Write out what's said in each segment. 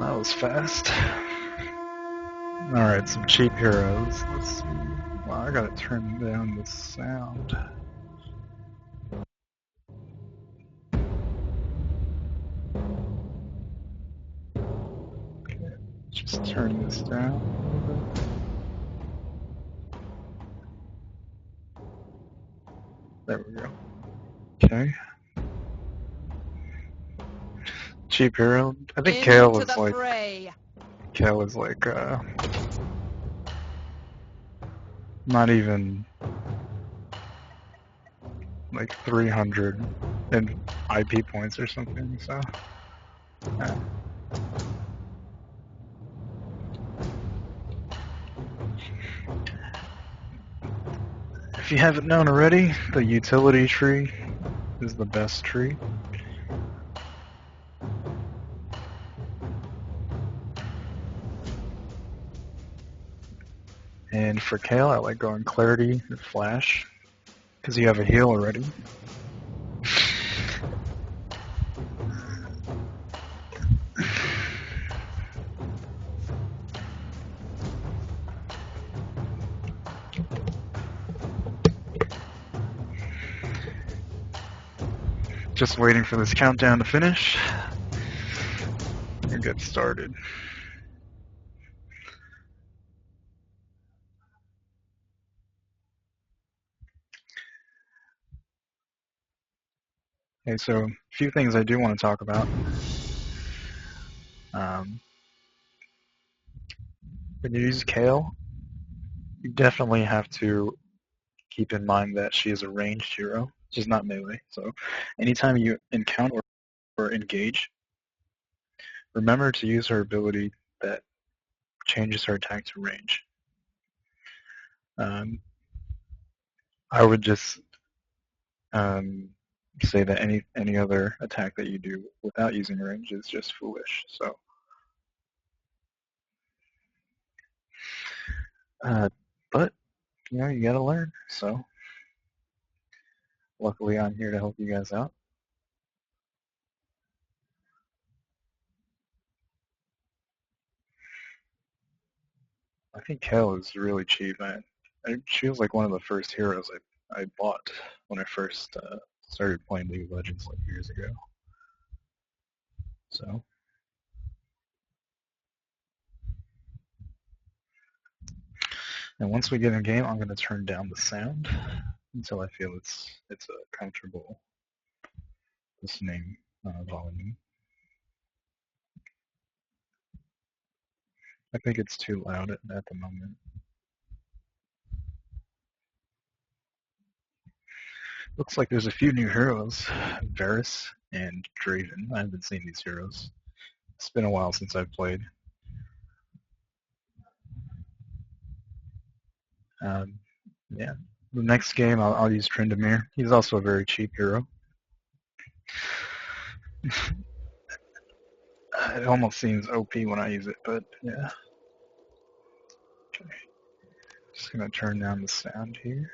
That was fast. Alright, some cheap heroes. Let's see. Wow, I gotta turn down the sound. Okay, just turn this down a little bit. There we go. Okay. Cheap hero. I think Kayle is like not even like 300 in IP points or something, so yeah. If you haven't known already, the utility tree is the best tree. And for Kayle, I like going Clarity or Flash, because you have a heal already. Just waiting for this countdown to finish and get started. Okay, so a few things I do want to talk about. When you use Kayle, you definitely have to keep in mind that she is a ranged hero. She's not melee. So anytime you encounter or engage, remember to use her ability that changes her attack to range. I would just say that any other attack that you do without using range is just foolish. So, but you know, you gotta learn. So, luckily, I'm here to help you guys out. I think Kayle is really cheap. She was like one of the first heroes I bought when I first started playing League of Legends like years ago. So, and once we get in a game, I'm going to turn down the sound until I feel it's a comfortable listening volume. I think it's too loud at the moment. Looks like there's a few new heroes, Varus and Draven. I haven't seen these heroes. It's been a while since I've played. Yeah, the next game I'll use Tryndamere. He's also a very cheap hero. It almost seems OP when I use it, but yeah. Okay. Just gonna turn down the sound here.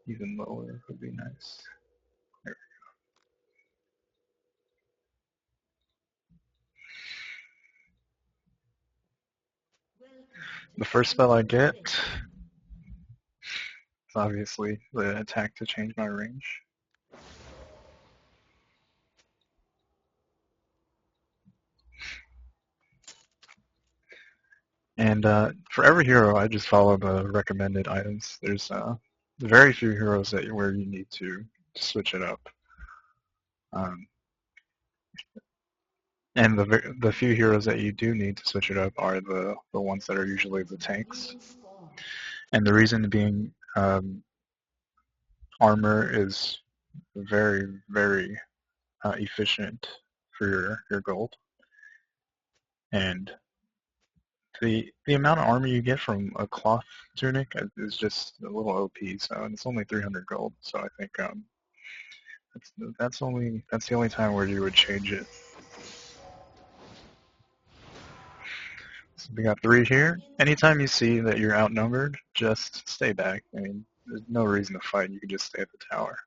Even lower would be nice. There we go. The first spell I get is obviously the attack to change my range. And for every hero, I just follow the recommended items. There's very few heroes where you need to switch it up. And the few heroes that you do need to switch it up are the ones that are usually the tanks. And the reason being, armor is very, very efficient for your gold. And the amount of armor you get from a cloth tunic is just a little OP. So it's only 300 gold. So I think that's the only time where you would change it. So we got 3 here. Anytime you see that you're outnumbered, just stay back. I mean, there's no reason to fight. You can just stay at the tower.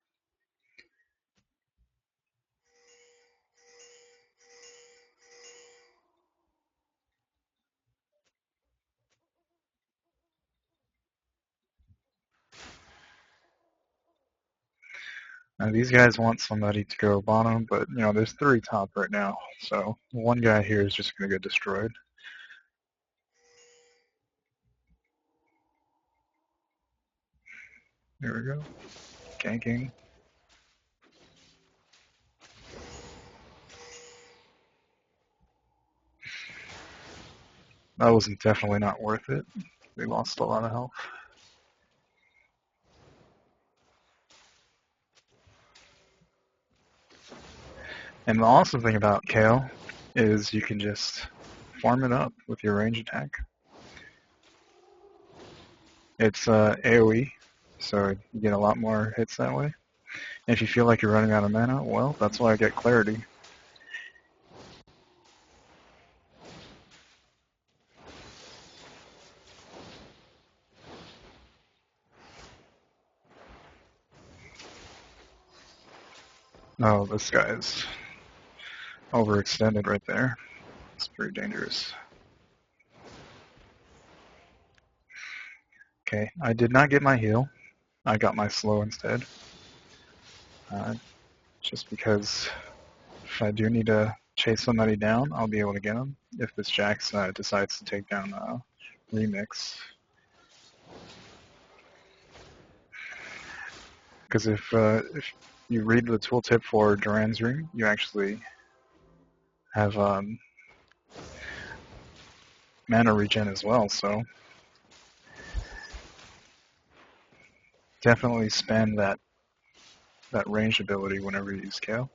Now these guys want somebody to go bottom, but you know there's 3 top right now, so one guy here is just gonna get destroyed. There we go. Ganking. That was definitely not worth it. We lost a lot of health. And the awesome thing about Kayle is you can just farm it up with your range attack. It's AoE, so you get a lot more hits that way. And if you feel like you're running out of mana, well, that's why I get clarity. Oh, this guy's overextended right there. It's pretty dangerous. Okay, I did not get my heal. I got my slow instead. Just because if I do need to chase somebody down, I'll be able to get him. If this Jax decides to take down Remix. Because if you read the tooltip for Duran's Ring, you actually have mana regen as well, so definitely spam that range ability whenever you use Kayle.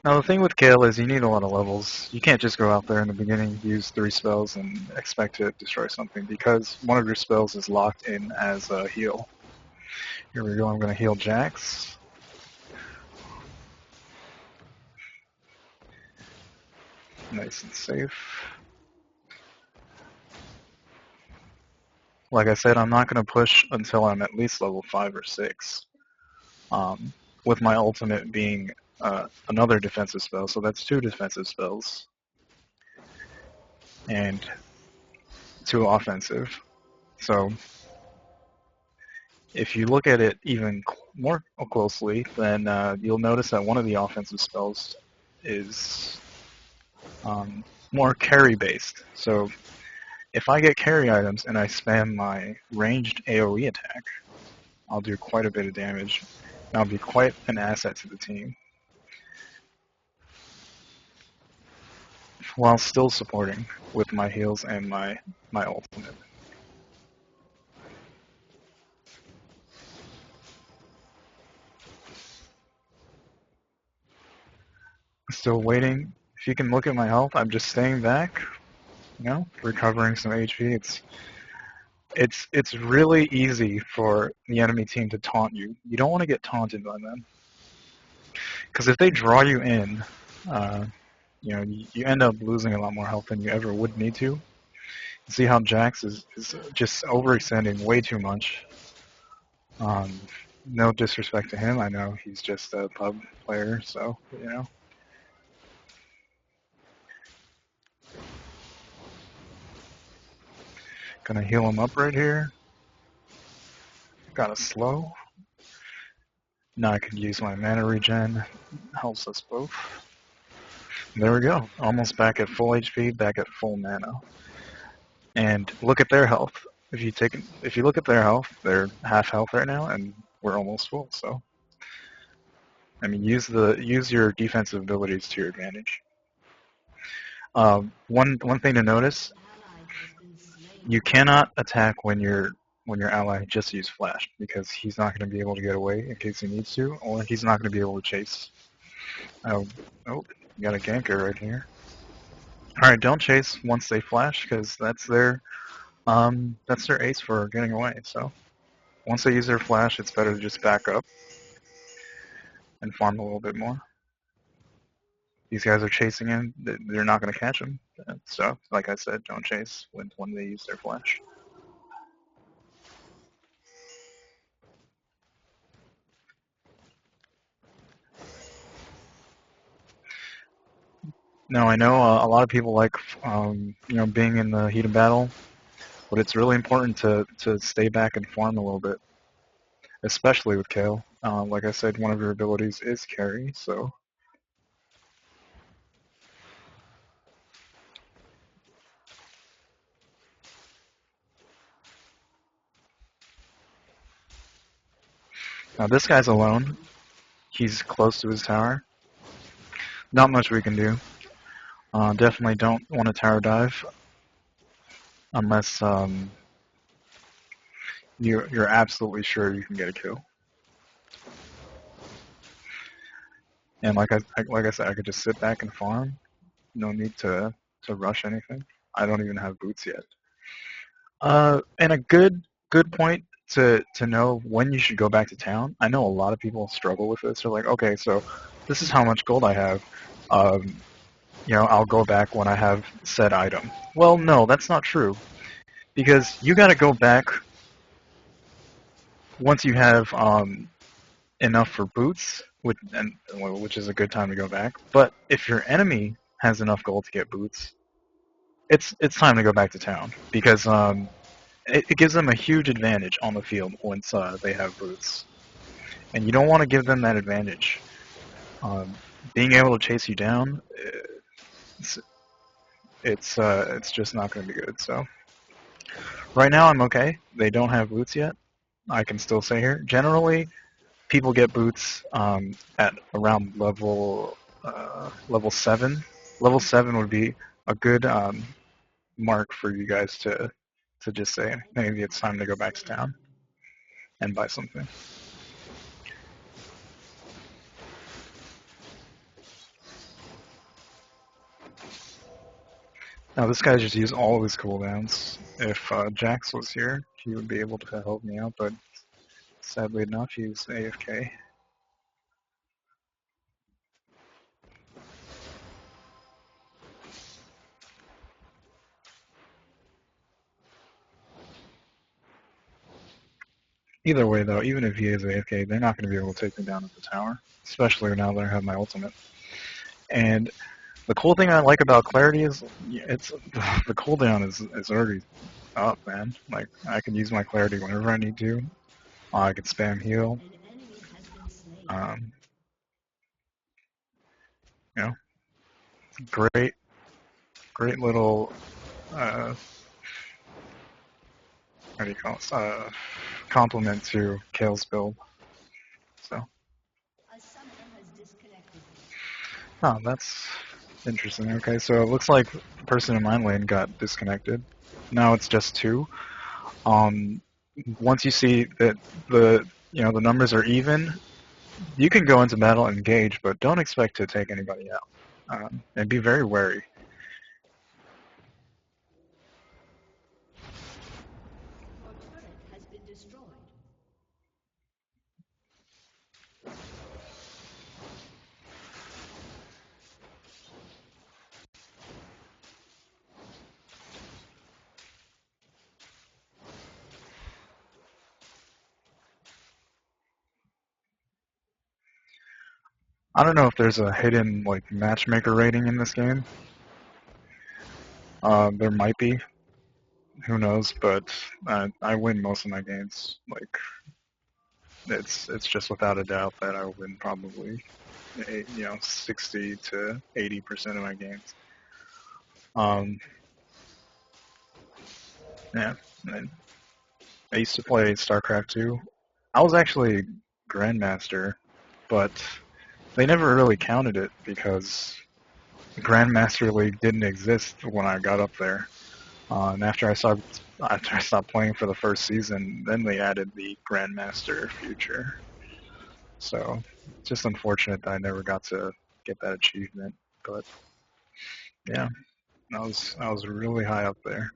Now the thing with Kayle is you need a lot of levels. You can't just go out there in the beginning, use 3 spells, and expect to destroy something, because one of your spells is locked in as a heal. Here we go, I'm going to heal Jax. Nice and safe. Like I said, I'm not going to push until I'm at least level 5 or 6. With my ultimate being another defensive spell, so that's 2 defensive spells. And 2 offensive. So if you look at it even more closely, then you'll notice that one of the offensive spells is more carry based. So if I get carry items and I spam my ranged AoE attack, I'll do quite a bit of damage. And I'll be quite an asset to the team, while still supporting with my heals and my ultimate. Still waiting. If you can look at my health, I'm just staying back, you know, recovering some HP. It's really easy for the enemy team to taunt you. You don't want to get taunted by them, because if they draw you in, you know, you end up losing a lot more health than you ever would need to. See how Jax is just overextending way too much. No disrespect to him, I know he's just a pub player, so, you know. Gonna heal him up right here. Got a slow. Now I can use my mana regen. Helps us both. There we go. Almost back at full HP, back at full mana. And look at their health. If you look at their health, they're half health right now, and we're almost full. So, I mean, use your defensive abilities to your advantage. One thing to notice: you cannot attack when your ally just used flash, because he's not going to be able to get away in case he needs to, or he's not going to be able to chase. Oh, you got a ganker right here. All right, don't chase once they flash, because that's their ace for getting away. So once they use their flash, it's better to just back up and farm a little bit more. These guys are chasing him; they're not going to catch him. So, like I said, don't chase when they use their flash. No, I know a lot of people like being in the heat of battle, but it's really important to stay back and farm a little bit, especially with Kayle. Like I said, one of your abilities is carry, so now this guy's alone. He's close to his tower. Not much we can do. Definitely don't want to tower dive unless you're absolutely sure you can get a kill. And like I said, I could just sit back and farm. No need to rush anything. I don't even have boots yet. And a good point to know when you should go back to town. I know a lot of people struggle with this. They're like, okay, so this is how much gold I have. Um, I'll go back when I have said item. Well, no, that's not true because you got to go back once you have enough for boots, which is a good time to go back. But if your enemy has enough gold to get boots, it's time to go back to town because it gives them a huge advantage on the field once they have boots, and you don't want to give them that advantage. Um, Being able to chase you down, it's it's just not going to be good. So right now I'm okay. They don't have boots yet. I can still stay here. Generally, people get boots at around level 7. Level 7 would be a good mark for you guys to just say maybe it's time to go back to town and buy something. Now this guy just used all of his cooldowns. If Jax was here, he would be able to help me out, but sadly enough, he's AFK. Either way, though, even if he is AFK, they're not going to be able to take me down at the tower, especially now that I have my ultimate. And the cool thing I like about Clarity is it's the cooldown is already up, man. Like I can use my Clarity whenever I need to. I can spam heal. Um, you know, great, great little what do you call it? Compliment to Kale's build. So, oh, that's interesting. Okay, so it looks like the person in my lane got disconnected. Now it's just two. Um, Once you see that the numbers are even, you can go into battle and engage, but don't expect to take anybody out. And be very wary. I don't know if there's a hidden like matchmaker rating in this game. There might be. Who knows? But I win most of my games. Like it's just without a doubt that I win probably 60 to 80% of my games. Um, yeah. And I used to play StarCraft 2. I was actually Grandmaster, but they never really counted it because the Grandmaster League didn't exist when I got up there. And after I stopped playing for the first season, then they added the Grandmaster feature. So it's just unfortunate that I never got to get that achievement. But yeah, I was really high up there.